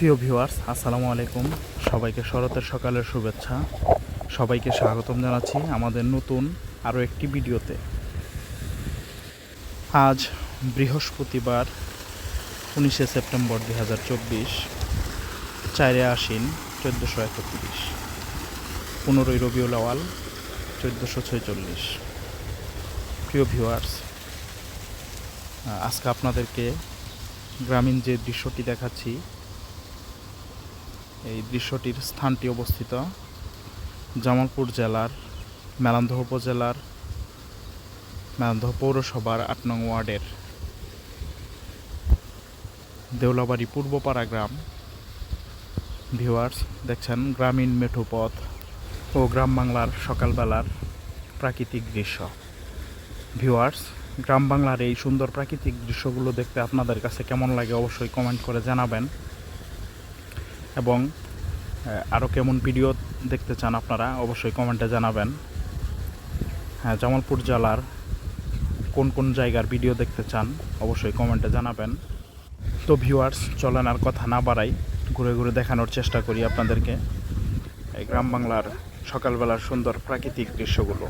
প্রিয় ভিউয়ার্স, আসসালামু আলাইকুম। সবাইকে শরতের সকালের শুভেচ্ছা। সবাইকে স্বাগতম জানাচ্ছি আমাদের নতুন আরও একটি ভিডিওতে। আজ বৃহস্পতিবার 19শে সেপ্টেম্বর 2024, 4 আশ্বিন 1431, 15 রবিউল আওয়াল 1446। প্রিয় ভিউয়ার্স, আজকে আপনাদেরকে গ্রামীণ যে দৃশ্যটি দেখাচ্ছি, এই দৃশ্যটির স্থানটি অবস্থিত জামালপুর জেলার মেলান্দহ উপজেলার মেলান্দহ পৌরসভার 8 নং ওয়ার্ডের দেউলাবাড়ি পূর্বপাড়া গ্রাম। ভিউয়ার্স, দেখছেন গ্রামীণ মেঠো পথ ও গ্রাম বাংলার সকালবেলার প্রাকৃতিক দৃশ্য। ভিউয়ার্স, গ্রাম বাংলার এই সুন্দর প্রাকৃতিক দৃশ্যগুলো দেখতে আপনাদের কাছে কেমন লাগে অবশ্যই কমেন্ট করে জানাবেন, এবং আরও কেমন ভিডিও দেখতে চান আপনারা অবশ্যই কমেন্টে জানাবেন। হ্যাঁ, জামালপুর জেলার কোন কোন জায়গার ভিডিও দেখতে চান অবশ্যই কমেন্টে জানাবেন। তো ভিউয়ার্স, চলেন আর কথা না বাড়াই, ঘুরে ঘুরে দেখানোর চেষ্টা করি আপনাদেরকে এই গ্রাম বাংলার সকালবেলার সুন্দর প্রাকৃতিক দৃশ্যগুলো।